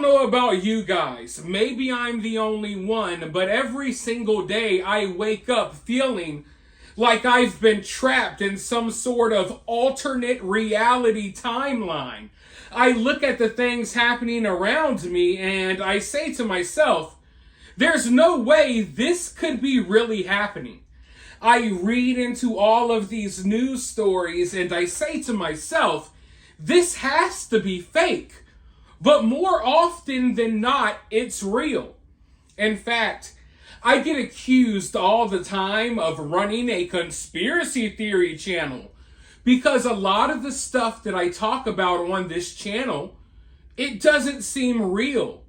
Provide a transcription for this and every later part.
don't know about you guys. Maybe I'm the only one, but every single day I wake up feeling like I've been trapped in some sort of alternate reality timeline. I look at the things happening around me and I say to myself, there's no way this could be really happening. I read into all of these news stories and I say to myself, this has to be fake. But more often than not, it's real. In fact, I get accused all the time of running a conspiracy theory channel because a lot of the stuff that I talk about on this channel, it doesn't seem real,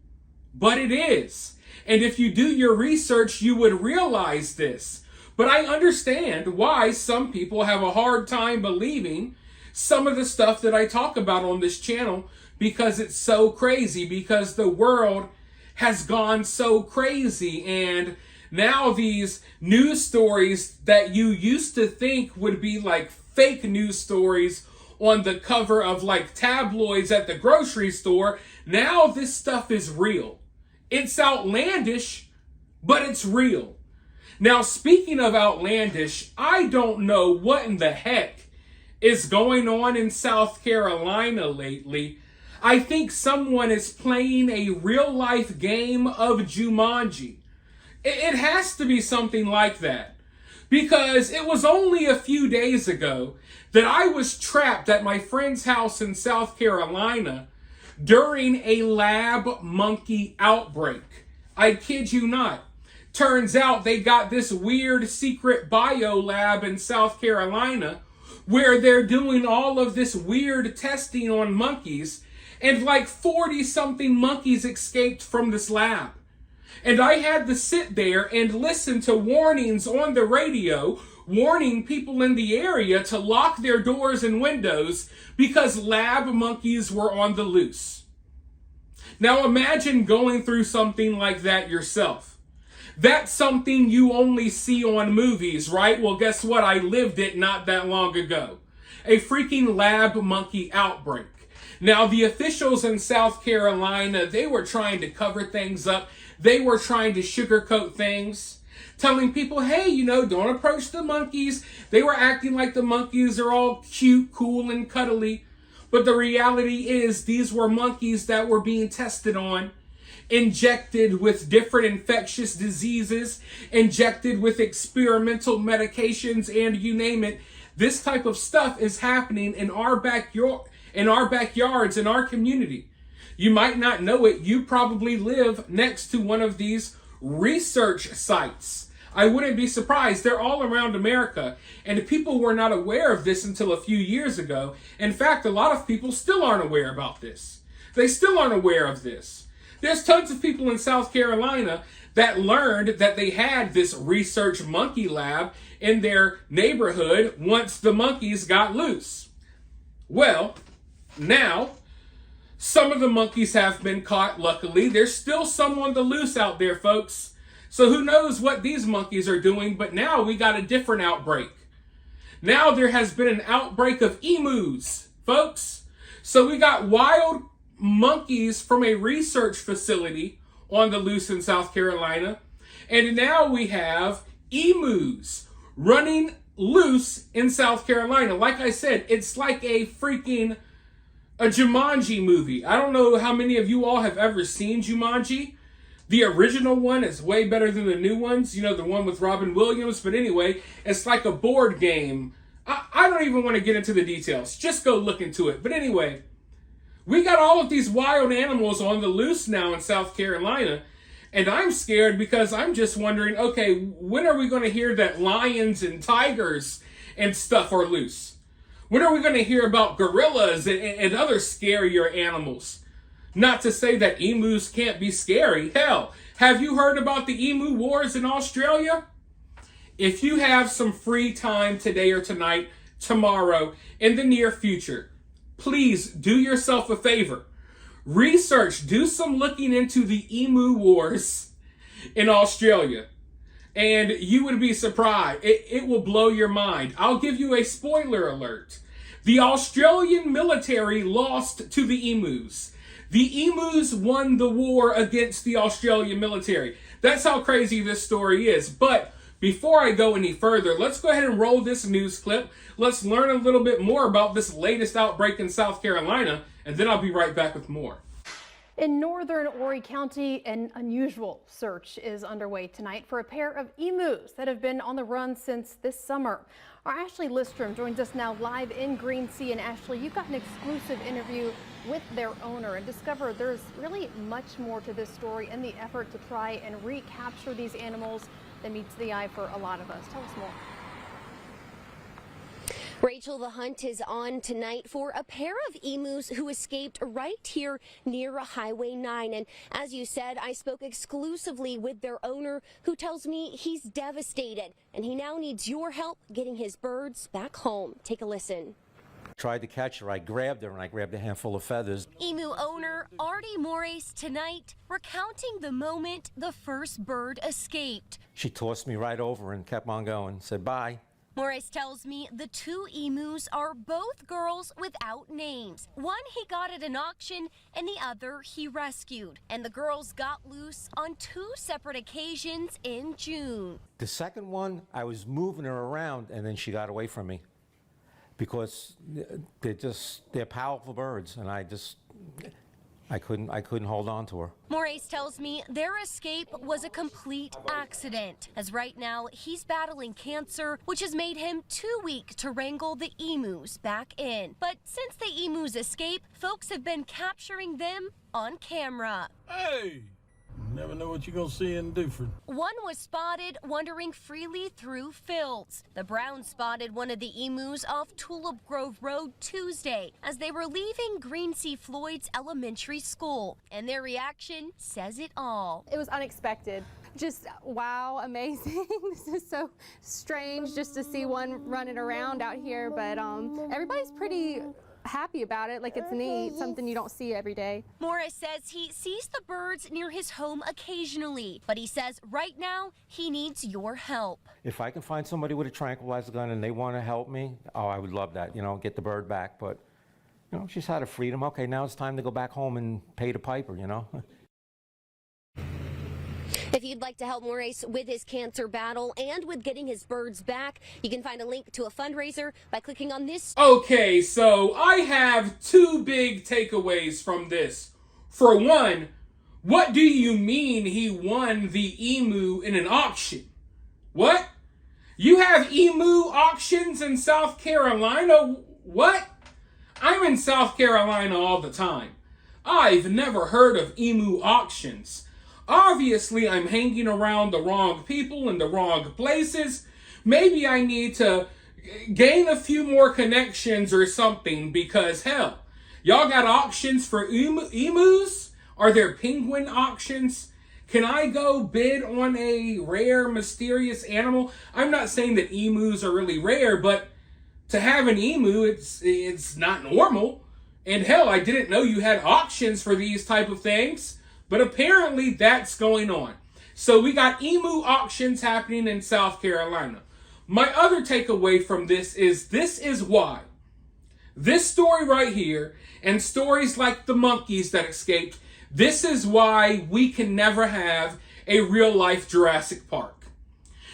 but it is. And if you do your research, you would realize this. But I understand why some people have a hard time believing some of the stuff that I talk about on this channel because it's so crazy, because the world has gone so crazy. And now these news stories that you used to think would be like fake news stories on the cover of like tabloids at the grocery store, now this stuff is real. It's outlandish, but it's real. Now, speaking of outlandish, I don't know what in the heck is going on in South Carolina lately. I think someone is playing a real-life game of JUMANJI. It has to be something like that. Because it was only a few days ago that I was trapped at my friend's house in South Carolina during a lab monkey outbreak. I kid you not. Turns out they got this weird secret bio lab in South Carolina where they're doing all of this weird testing on monkeys, and like 40-something monkeys escaped from this lab. And I had to sit there and listen to warnings on the radio warning people in the area to lock their doors and windows because lab monkeys were on the loose. Now imagine going through something like that yourself. That's something you only see on movies, right? Well, guess what? I lived it not that long ago. A freaking lab monkey outbreak. Now, the officials in South Carolina, they were trying to cover things up. They were trying to sugarcoat things, telling people, hey, don't approach the monkeys. They were acting like the monkeys are all cute, cool, and cuddly. But the reality is these were monkeys that were being tested on, injected with different infectious diseases, injected with experimental medications, and you name it. This type of stuff is happening in our backyards, in our community. You might not know it. You probably live next to one of these research sites. I wouldn't be surprised. They're all around America. And people were not aware of this until a few years ago. In fact, a lot of people still aren't aware about this. They still aren't aware of this. There's tons of people in South Carolina that learned that they had this research monkey lab in their neighborhood once the monkeys got loose. Well, now, some of the monkeys have been caught, luckily. There's still some on the loose out there, folks. So who knows what these monkeys are doing, but now we got a different outbreak. Now there has been an outbreak of emus, folks. So we got wild monkeys from a research facility on the loose in South Carolina. And now we have emus running loose in South Carolina. Like I said, it's like a Jumanji movie. I don't know how many of you all have ever seen Jumanji. The original one is way better than the new ones. The one with Robin Williams. But anyway, it's like a board game. I don't even want to get into the details. Just go look into it. But anyway, we got all of these wild animals on the loose now in South Carolina. And I'm scared because I'm just wondering, okay, when are we going to hear that lions and tigers and stuff are loose? When are we going to hear about gorillas and other scarier animals? Not to say that emus can't be scary. Hell, have you heard about the emu wars in Australia? If you have some free time today or tonight, tomorrow, in the near future, please do yourself a favor. Research, do some looking into the emu wars in Australia. And you would be surprised. It will blow your mind. I'll give you a spoiler alert. The Australian military lost to the emus. The emus won the war against the Australian military. That's how crazy this story is. But before I go any further, let's go ahead and roll this news clip. Let's learn a little bit more about this latest outbreak in South Carolina, and then I'll be right back with more. In northern Horry County, an unusual search is underway tonight for a pair of emus that have been on the run since this summer. Our Ashley Listrom joins us now live in Greensea. And Ashley, you've got an exclusive interview with their owner and discover there's really much more to this story and the effort to try and recapture these animals that meets the eye for a lot of us. Tell us more. Rachel, the hunt is on tonight for a pair of emus who escaped right here near Highway 9. And as you said, I spoke exclusively with their owner, who tells me he's devastated and he now needs your help getting his birds back home. Take a listen. Tried to catch her. I grabbed her and I grabbed a handful of feathers. Emu owner Artie Morris tonight recounting the moment the first bird escaped. She tossed me right over and kept on going. Said bye. Morris tells me the two emus are both girls without names. One he got at an auction and the other he rescued. And the girls got loose on 2 separate occasions in June. The second one, I was moving her around and then she got away from me because they're powerful birds and I couldn't hold on to her. Morris tells me their escape was a complete accident, as right now he's battling cancer, which has made him too weak to wrangle the emus back in. But since the emus escape, folks have been capturing them on camera. Hey! Never know what you're gonna see in Duford. One was spotted wandering freely through fields. The Browns spotted one of the emus off Tulip Grove Road Tuesday as they were leaving Greensea Floyd's elementary school. And their reaction says it all. It was unexpected. Just wow, amazing. This is so strange just to see one running around out here, but everybody's pretty happy about it. Like, it's neat, something you don't see every day. Morris says he sees the birds near his home occasionally, but he says right now he needs your help. If I can find somebody with a tranquilizer gun and they want to help me, oh, I would love that, get the bird back. But, she's had her freedom. Okay, now it's time to go back home and pay the piper, If you'd like to help Morris with his cancer battle and with getting his birds back, you can find a link to a fundraiser by clicking on this. Okay, so I have 2 big takeaways from this. For one, what do you mean he won the emu in an auction? What? You have emu auctions in South Carolina? What? I'm in South Carolina all the time. I've never heard of emu auctions. Obviously, I'm hanging around the wrong people in the wrong places. Maybe I need to gain a few more connections or something because, hell, y'all got auctions for emus? Are there penguin auctions? Can I go bid on a rare, mysterious animal? I'm not saying that emus are really rare, but to have an emu, it's not normal. And hell, I didn't know you had auctions for these type of things. But apparently that's going on. So we got emu auctions happening in South Carolina. My other takeaway from this is why. This story right here and stories like the monkeys that escaped, this is why we can never have a real life Jurassic Park.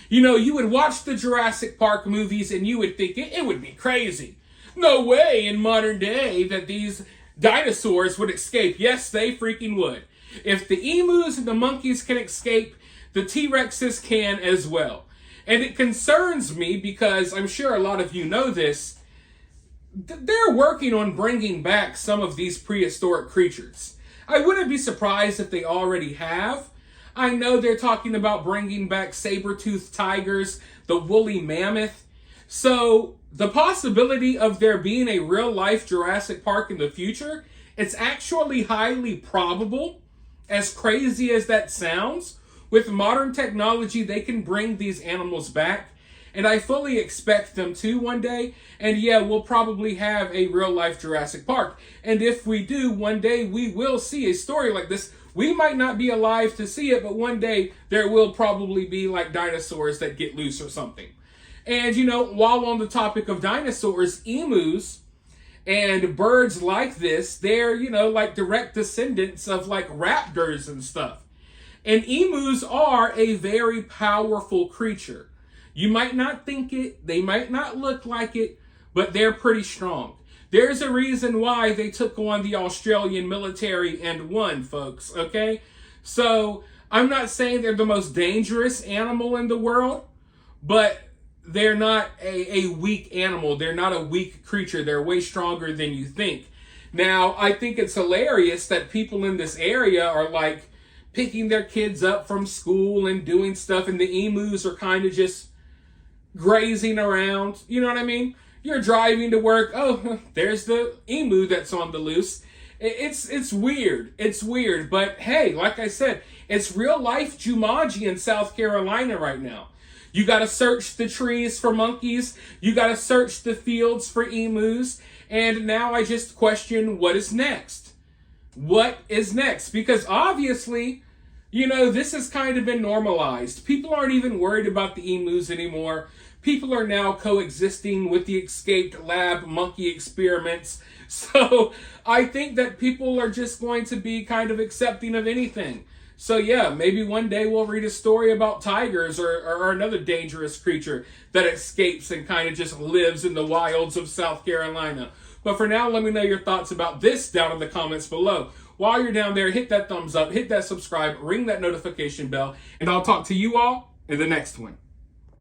You would watch the Jurassic Park movies and you would think it would be crazy. No way in modern day that these dinosaurs would escape. Yes, they freaking would. If the emus and the monkeys can escape, the T-Rexes can as well. And it concerns me because I'm sure a lot of you know this. They're working on bringing back some of these prehistoric creatures. I wouldn't be surprised if they already have. I know they're talking about bringing back saber-toothed tigers, the woolly mammoth. So the possibility of there being a real-life Jurassic Park in the future, it's actually highly probable. As crazy as that sounds, with modern technology, they can bring these animals back. And I fully expect them to one day. And yeah, we'll probably have a real-life Jurassic Park. And if we do, one day we will see a story like this. We might not be alive to see it, but one day there will probably be like dinosaurs that get loose or something. And while on the topic of dinosaurs, emus, And birds like this, they're, you know, like direct descendants of like raptors and stuff. And emus are a very powerful creature. You might not think it, they might not look like it, but they're pretty strong. There's a reason why they took on the Australian military and won, folks, okay? So I'm not saying they're the most dangerous animal in the world, but they're not a weak animal. They're not a weak creature. They're way stronger than you think. Now, I think it's hilarious that people in this area are like picking their kids up from school and doing stuff, and the emus are kind of just grazing around. You know what I mean? You're driving to work. Oh, there's the emu that's on the loose. It's weird. It's weird. But hey, like I said, it's real life Jumanji in South Carolina right now. You got to search the trees for monkeys. You got to search the fields for emus. And now I just question, what is next? What is next? Because obviously, you know, this has kind of been normalized. People aren't even worried about the emus anymore. People are now coexisting with the escaped lab monkey experiments. So I think that people are just going to be kind of accepting of anything. So yeah, maybe one day we'll read a story about tigers or another dangerous creature that escapes and kind of just lives in the wilds of South Carolina. But for now, let me know your thoughts about this down in the comments below. While you're down there, hit that thumbs up, hit that subscribe, ring that notification bell, and I'll talk to you all in the next one.